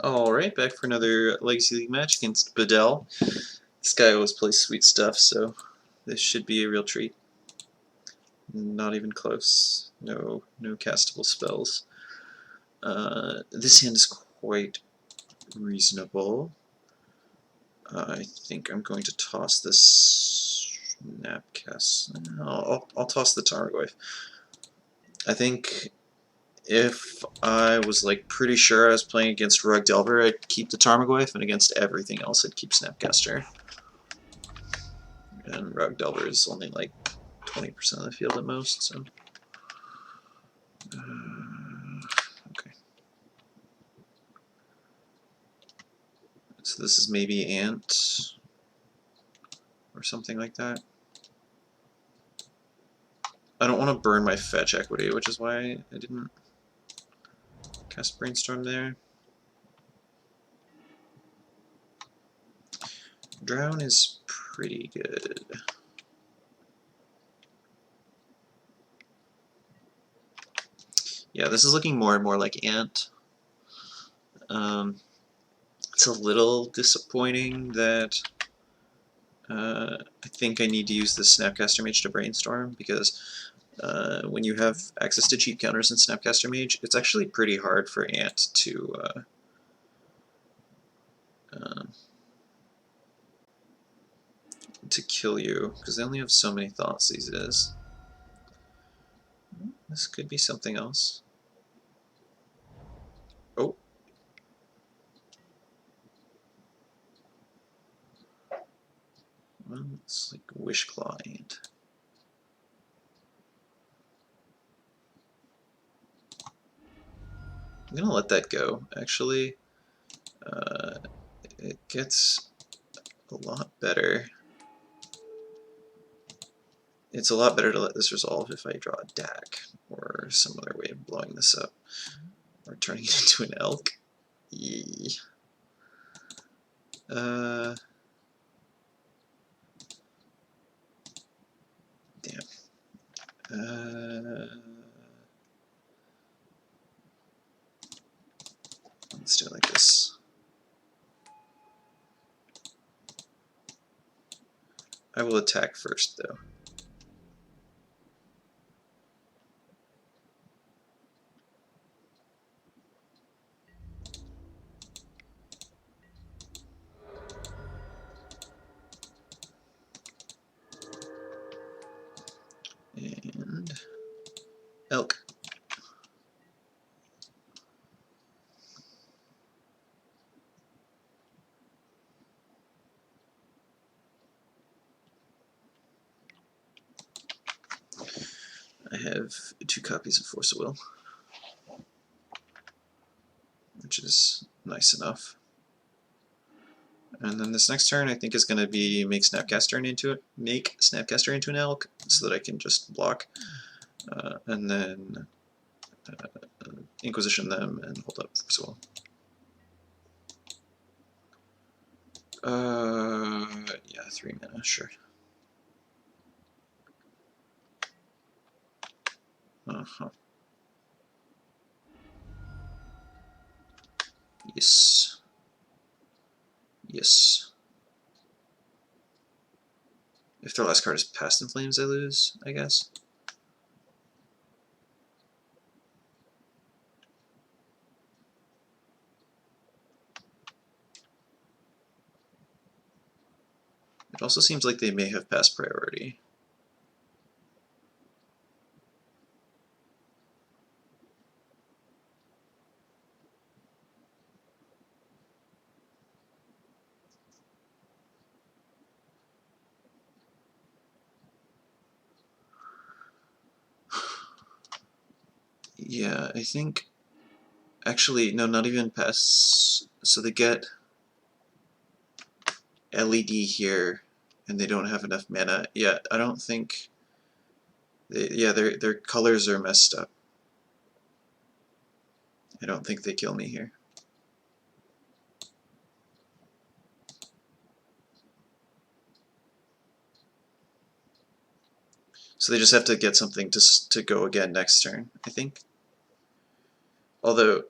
Alright, back for another Legacy League match against Bedell. This guy always plays sweet stuff, so this should be a real treat. Not even close. No castable spells. This hand is quite reasonable. I think I'm going to toss this Snapcast. I'll toss the Tarmogoyf. I think if I was like pretty sure I was playing against Rug Delver, I'd keep the Tarmogoyf, and against everything else, I'd keep Snapcaster. And Rug Delver is only like 20% of the field at most, so. Okay. So this is maybe Ant or something like that. I don't want to burn my fetch equity, which is why I didn't cast Brainstorm there. Drown is pretty good. Yeah, this is looking more and more like Ant. It's a little disappointing that I think I need to use the Snapcaster Mage to Brainstorm, because when you have access to cheap counters in Snapcaster Mage, it's actually pretty hard for Ant to kill you, because they only have so many thoughts these days. This could be something else. Oh. Well, it's like Wishclaw ANT. I'm gonna let that go, actually. It gets a lot better. It's a lot better to let this resolve if I draw a DAC, or some other way of blowing this up, or turning it into an elk. Yee. Damn. Let's do it like this. I will attack first, though. And elk. I have 2 copies of Force of Will, which is nice enough. And then this next turn, I think, is going to be make Snapcaster into an elk, so that I can just block, and then Inquisition them and hold up Force of Will. Yeah, 3 mana, sure. Yes. Yes. If their last card is Past in Flames, I lose, I guess. It also seems like they may have Past Priority. Yeah, I think... Actually, no, not even Past... So they get LED here, and they don't have enough mana. Yeah, I don't think... yeah, their colors are messed up. I don't think they kill me here. So they just have to get something to go again next turn, I think. Although,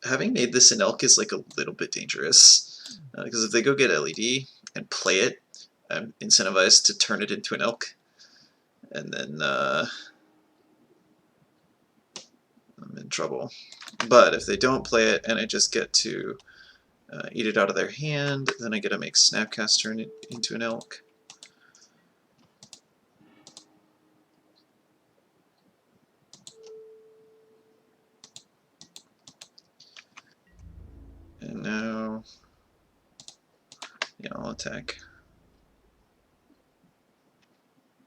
having made this an elk is like a little bit dangerous, because if they go get LED and play it, I'm incentivized to turn it into an elk, and then I'm in trouble. But if they don't play it and I just get to eat it out of their hand, then I get to make Snapcaster into an elk. And now, yeah, I'll attack.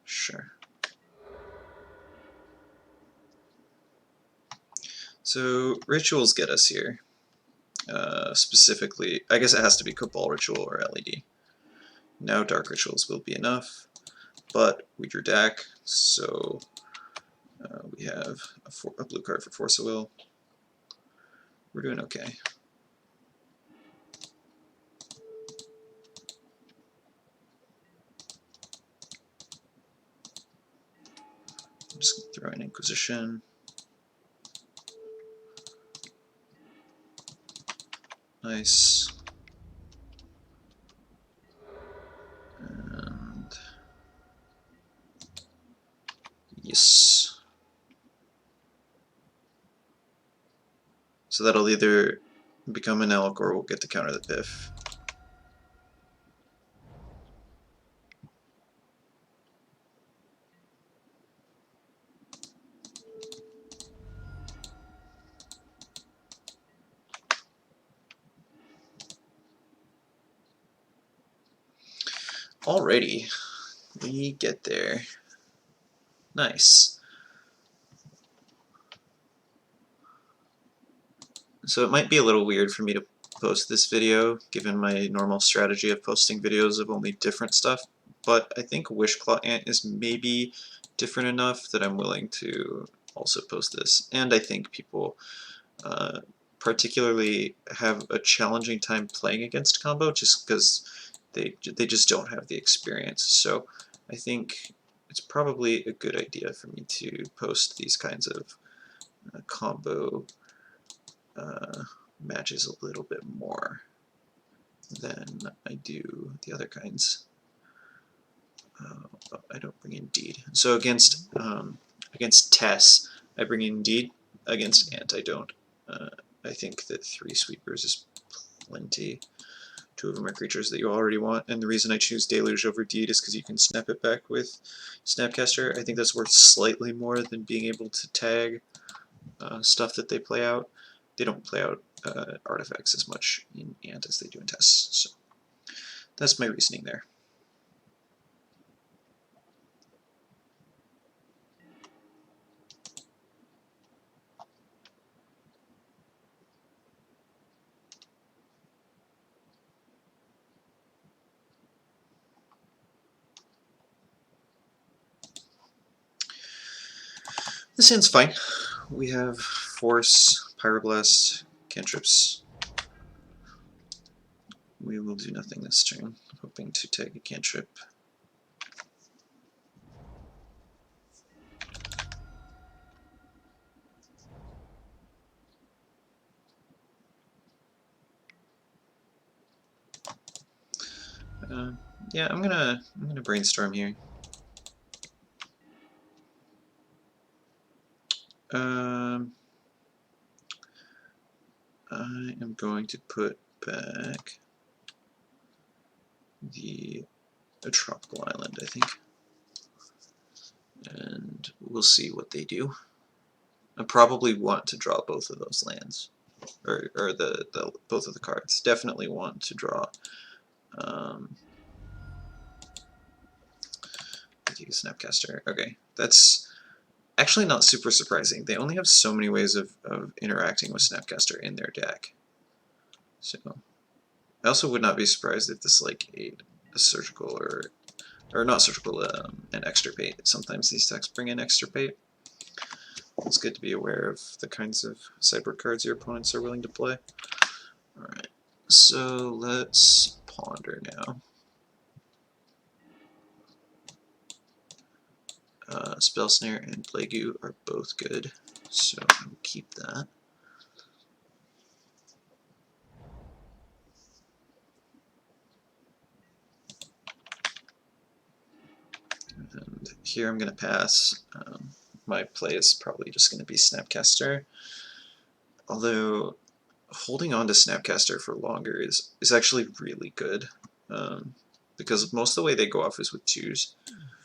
Sure. So rituals get us here. Specifically, I guess it has to be Cabal Ritual or LED. Now Dark Rituals will be enough, but we drew Dak, so we have a blue card for Force of Will. We're doing okay. Just throw in Inquisition. Nice. And yes. So that'll either become an elk or we'll get to counter the Piff. Alrighty, we get there. Nice. So it might be a little weird for me to post this video, given my normal strategy of posting videos of only different stuff, but I think Wishclaw ANT is maybe different enough that I'm willing to also post this. And I think people particularly have a challenging time playing against combo just because they just don't have the experience. So I think it's probably a good idea for me to post these kinds of combo matches a little bit more than I do the other kinds. I don't bring in Deed. So against Tess, I bring in Deed. Against Ant, I don't. I think that 3 sweepers is plenty. 2 of them are creatures that you already want, and the reason I choose Deluge over Deed is because you can snap it back with Snapcaster. I think that's worth slightly more than being able to tag stuff that they play out. They don't play out artifacts as much in Ant as they do in Tess, so that's my reasoning there. This hand's fine. We have Force, Pyroblast, cantrips. We will do nothing this turn, hoping to tag a cantrip. Yeah, I'm gonna brainstorm here. I am going to put back the tropical island, I think, and we'll see what they do. I probably want to draw both of those lands, or the both of the cards. Definitely want to draw. Take a Snapcaster. Okay, that's actually not super surprising. They only have so many ways of interacting with Snapcaster in their deck. So I also would not be surprised if this like ate a surgical or not surgical, an extirpate. Sometimes these decks bring in extirpate. It's good to be aware of the kinds of sideboard cards your opponents are willing to play. Alright, so let's ponder now. Spell Snare and Plague are both good, so I'll keep that. here I'm going to pass. My play is probably just going to be Snapcaster. Although holding on to Snapcaster for longer is actually really good, because most of the way they go off is with 2s.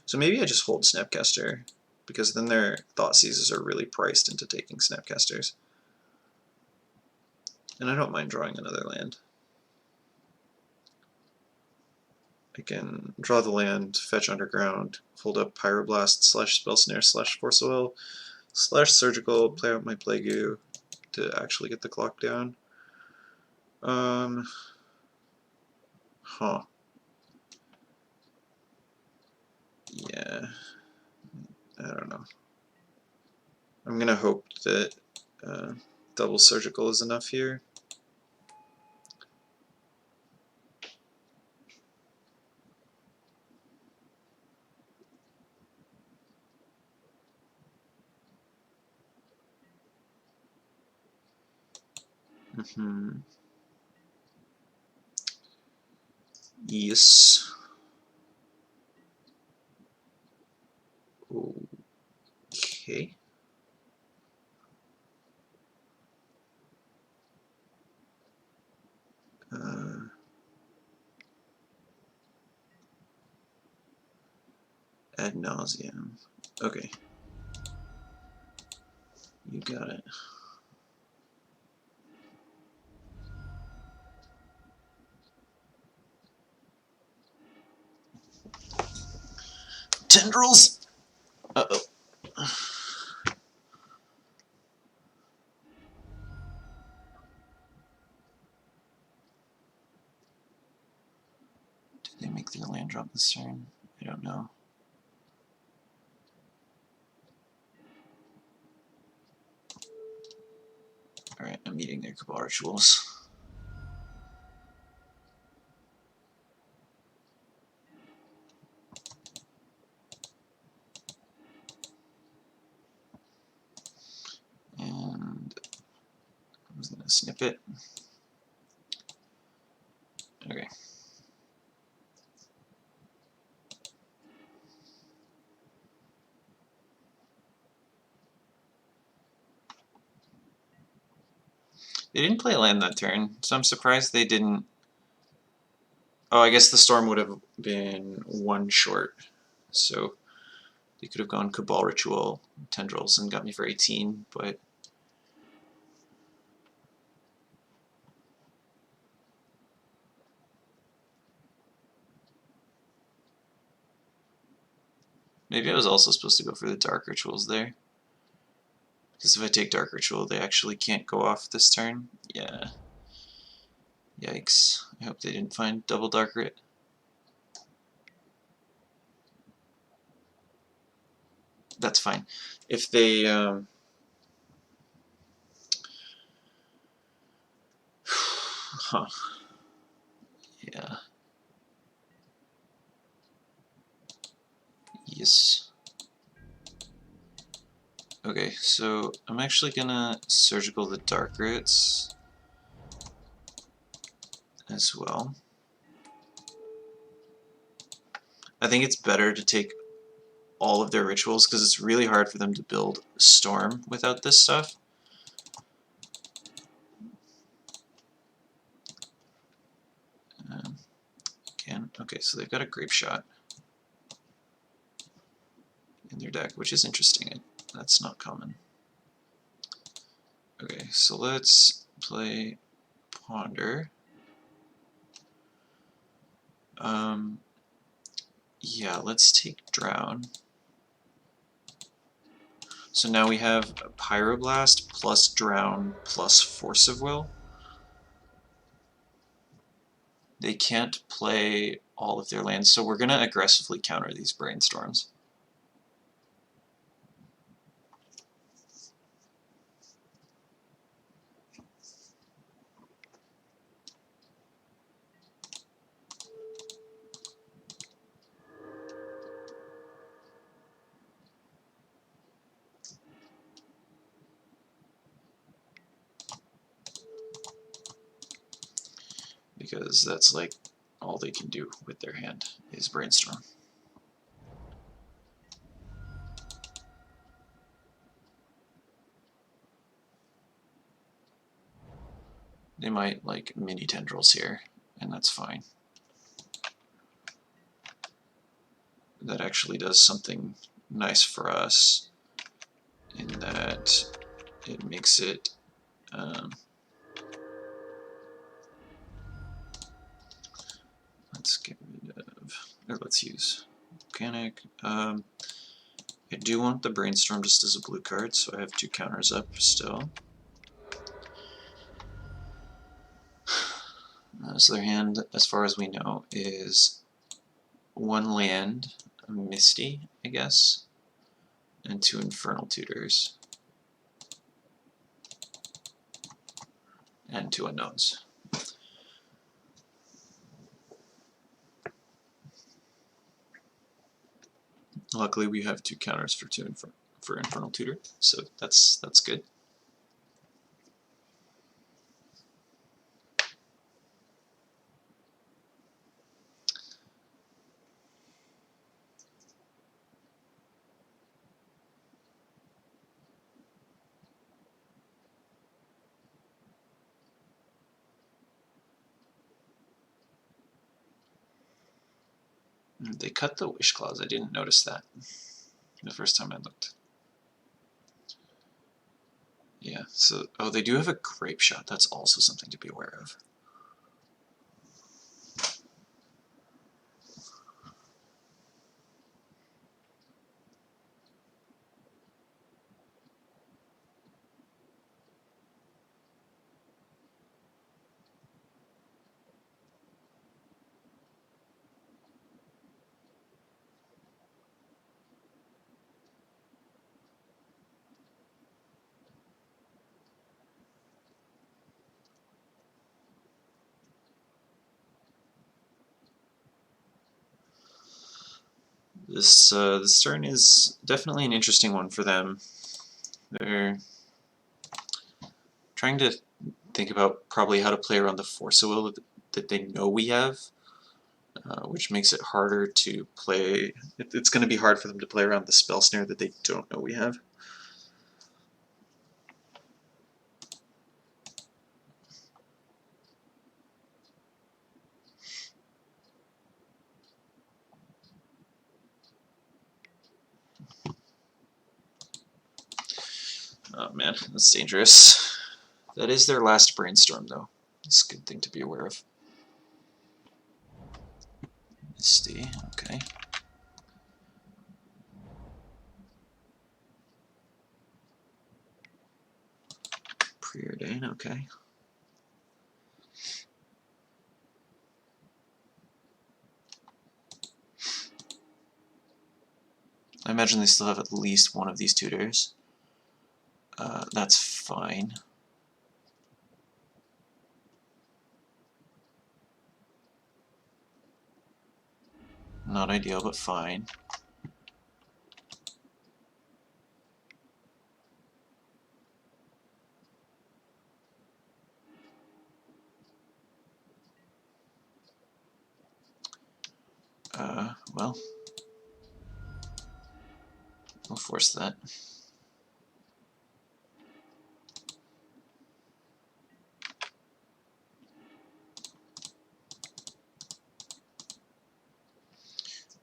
So maybe I just hold Snapcaster, because then their Thought Seizes are really priced into taking Snapcasters. And I don't mind drawing another land. I can draw the land, fetch underground, hold up Pyroblast / Spell Snare / Force of Will / Surgical, play out my Plague to actually get the clock down. Yeah, I don't know. I'm gonna hope that double Surgical is enough here. Yes. Okay. Ad nauseam. Okay. You got it. Tendrils! Uh-oh. Did they make their land drop this turn? I don't know. Alright, I'm eating their Cabal Rituals. And I'm just gonna snip it. Okay. They didn't play land that turn, so I'm surprised they didn't. Oh, I guess the storm would have been 1 short. So they could have gone Cabal Ritual, Tendrils, and got me for 18, but maybe I was also supposed to go for the Dark Rituals there. Because if I take Dark Ritual, they actually can't go off this turn. Yeah. Yikes. I hope they didn't find double Dark Rit. That's fine. If they... huh. Yeah. Yes. Okay, so I'm actually gonna Surgical the Dark Rits as well. I think it's better to take all of their rituals because it's really hard for them to build Storm without this stuff. Again, okay, so they've got a Grape Shot in their deck, which is interesting. That's not common. Okay, so let's play Ponder. Yeah, let's take Drown. So now we have Pyroblast plus Drown plus Force of Will. They can't play all of their lands, so we're going to aggressively counter these Brainstorms. Because that's like all they can do with their hand is Brainstorm. They might like mini tendrils here, and that's fine. That actually does something nice for us in that it makes it let's get rid of, or let's use volcanic. I do want the brainstorm just as a blue card, so I have 2 counters up still. So their hand, as far as we know, is 1 land, a Misty, I guess, and 2 Infernal Tutors, and 2 Unknowns. Luckily, we have 2 counters for for Infernal Tutor, so that's good. They cut the Wishclaws. I didn't notice that the first time I looked. Yeah, so, oh, they do have a Grape Shot. That's also something to be aware of. This turn is definitely an interesting one for them. They're trying to think about probably how to play around the Force of Will that they know we have, which makes it harder to play. It's going to be hard for them to play around the Spell Snare that they don't know we have. Oh man, that's dangerous. That is their last Brainstorm, though. It's a good thing to be aware of. Misty, okay. Preordain, okay. I imagine they still have at least one of these tutors. That's fine. Not ideal, but fine. Well, we'll force that.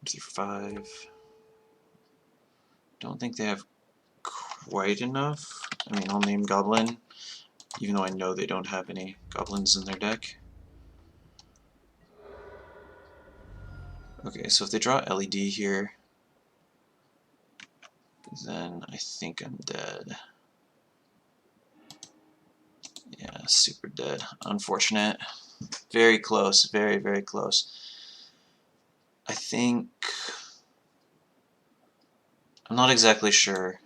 Through 5. Don't think they have quite enough. I mean, I'll name Goblin, even though I know they don't have any Goblins in their deck. Okay, so if they draw LED here, then I think I'm dead. Yeah, super dead. Unfortunate. Very close, very, very close. I think... I'm not exactly sure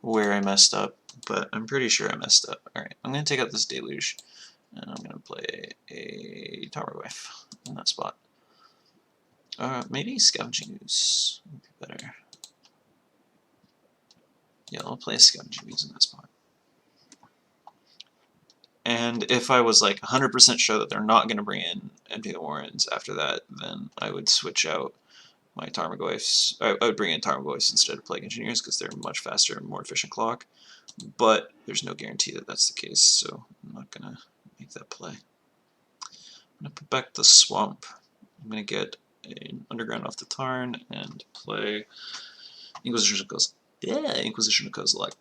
where I messed up, but I'm pretty sure I messed up. Alright, I'm going to take out this Deluge, and I'm going to play a Tarmogoyf in that spot. Maybe Scavenging Ooze would be better. Yeah, I'll play a Scavenging Ooze in that spot. And if I was like 100% sure that they're not going to bring in Empty the Warrens after that, then I would switch out my Tarmogoyfs. I would bring in Tarmogoyfs instead of Plague Engineers because they're much faster and more efficient clock. But there's no guarantee that that's the case, so I'm not going to make that play. I'm going to put back the swamp. I'm going to get an underground off the tarn and play Inquisition of Kozilek.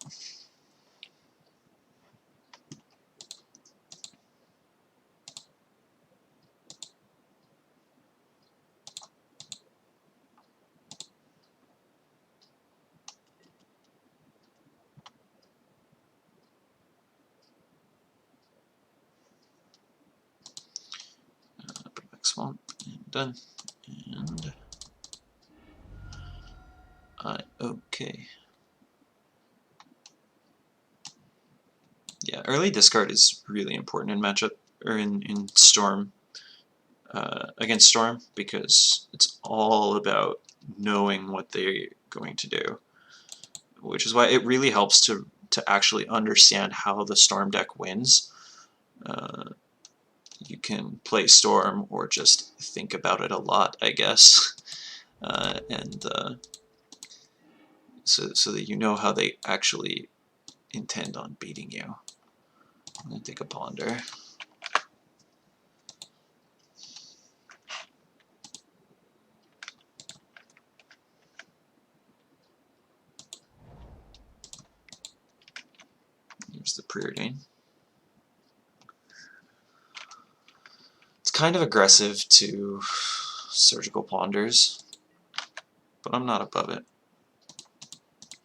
Put back swamp and done. And okay. Yeah, early discard is really important in matchup or in Storm against Storm, because it's all about knowing what they're going to do, which is why it really helps to actually understand how the Storm deck wins. You can play Storm or just think about it a lot, I guess, so that you know how they actually intend on beating you. I'm going to take a ponder. Here's the preordain. It's kind of aggressive to surgical ponders, but I'm not above it.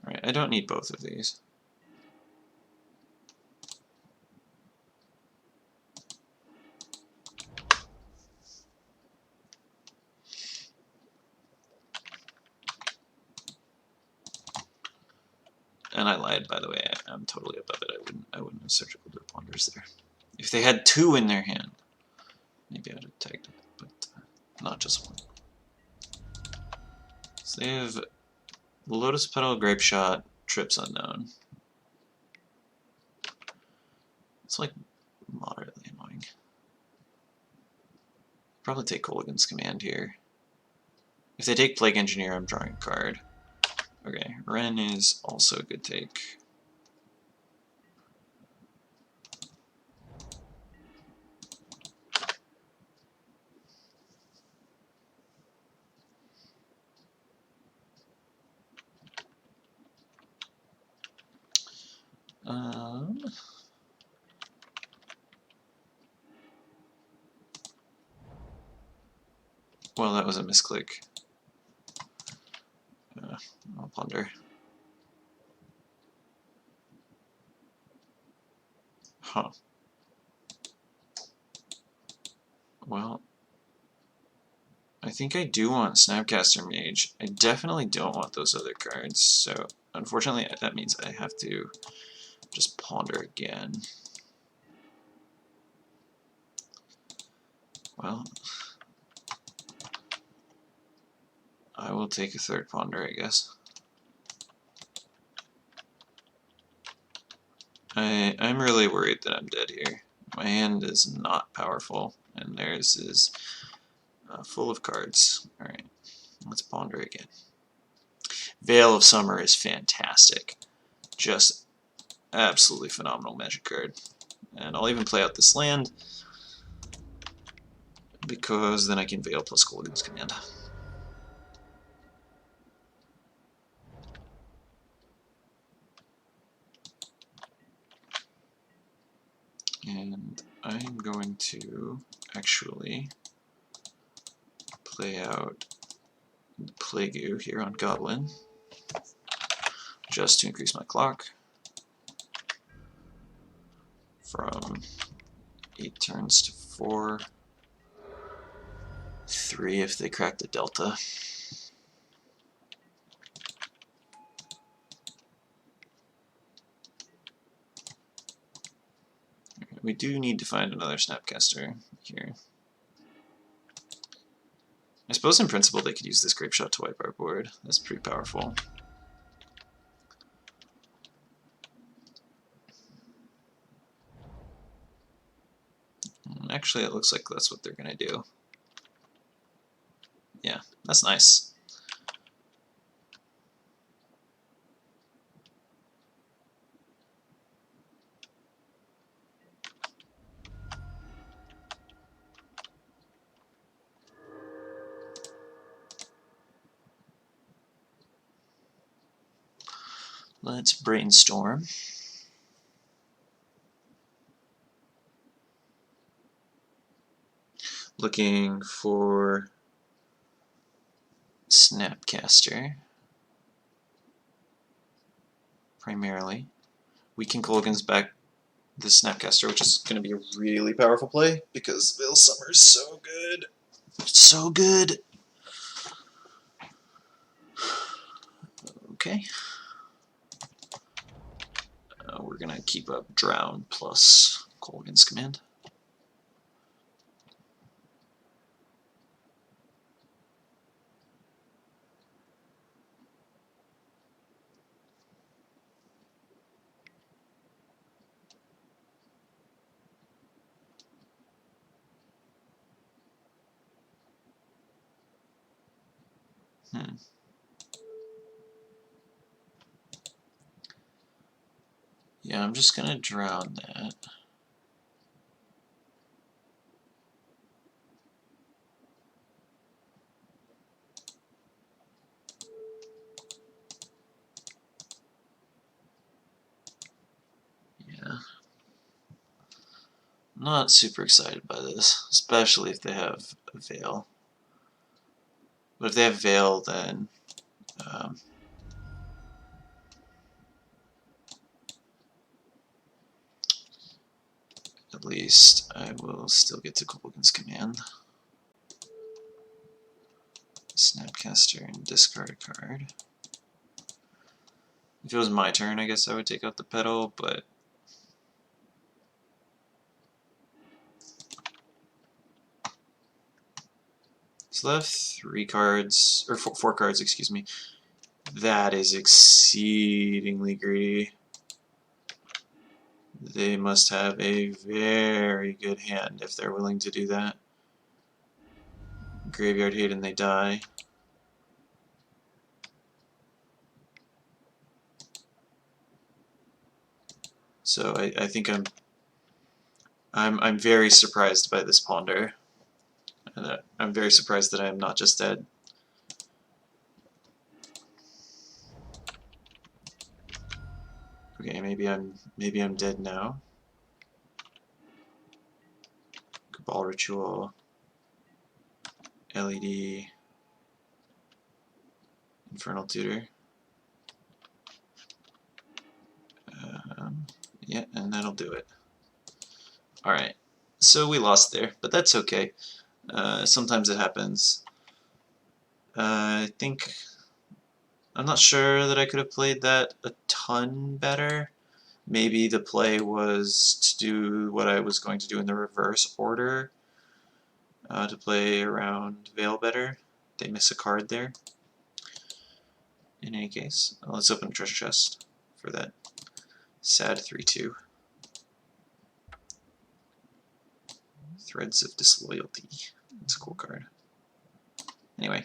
Alright, I don't need both of these. And I lied, by the way. I'm totally above it. I wouldn't have surgical ponders there. If they had two in their hand, maybe I'd have tagged it, but not just one. So they have Lotus Petal, Grape Shot, Trips Unknown. It's like moderately annoying. Probably take Kolaghan's Command here. If they take Plague Engineer, I'm drawing a card. Okay, Ren is also a good take. Well, that was a misclick. I'll ponder. Huh. Well, I think I do want Snapcaster Mage. I definitely don't want those other cards, so unfortunately that means I have to just ponder again. Well, I will take a third ponder, I guess. I'm really worried that I'm dead here. My hand is not powerful, and theirs is full of cards. Alright, let's ponder again. Veil of Summer is fantastic. Just absolutely phenomenal Magic card. And I'll even play out this land, because then I can Veil plus Kolaghan's Command. And I'm going to actually play out Plague here on Goblin, just to increase my clock from 8 turns to 4, 3 if they crack the Delta. We do need to find another Snapcaster here. I suppose in principle they could use this Grape Shot to wipe our board. That's pretty powerful. Actually, it looks like that's what they're going to do. Yeah, that's nice. Let's brainstorm. Looking for Snapcaster primarily. Weaken Colgan's back the Snapcaster, which is going to be a really powerful play because Veil Summer's so good. It's so good. Okay. We're going to keep up Drown plus Colgan's Command. Yeah, I'm just going to drown that. Yeah. I'm not super excited by this, especially if they have a Veil. But if they have Veil, then at least I will still get to Colgan's Command. Snapcaster and discard a card. If it was my turn, I guess I would take out the Petal, but so left 3 cards, or 4 cards, excuse me. That is exceedingly greedy. They must have a very good hand if they're willing to do that. Graveyard Hate and they die. So I think I'm very surprised by this Ponder. And I'm very surprised that I am not just dead. Okay, maybe I'm dead now. Cabal Ritual, LED, Infernal Tutor. Yeah, and that'll do it. Alright, so we lost there, but that's okay. Sometimes it happens. I think... I'm not sure that I could have played that a ton better. Maybe the play was to do what I was going to do in the reverse order. To play around Veil better. They miss a card there. In any case, let's open a treasure chest for that sad 3/2. Threads of Disloyalty. It's a cool card. Anyway,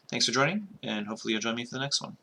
thanks for joining, and hopefully you'll join me for the next one.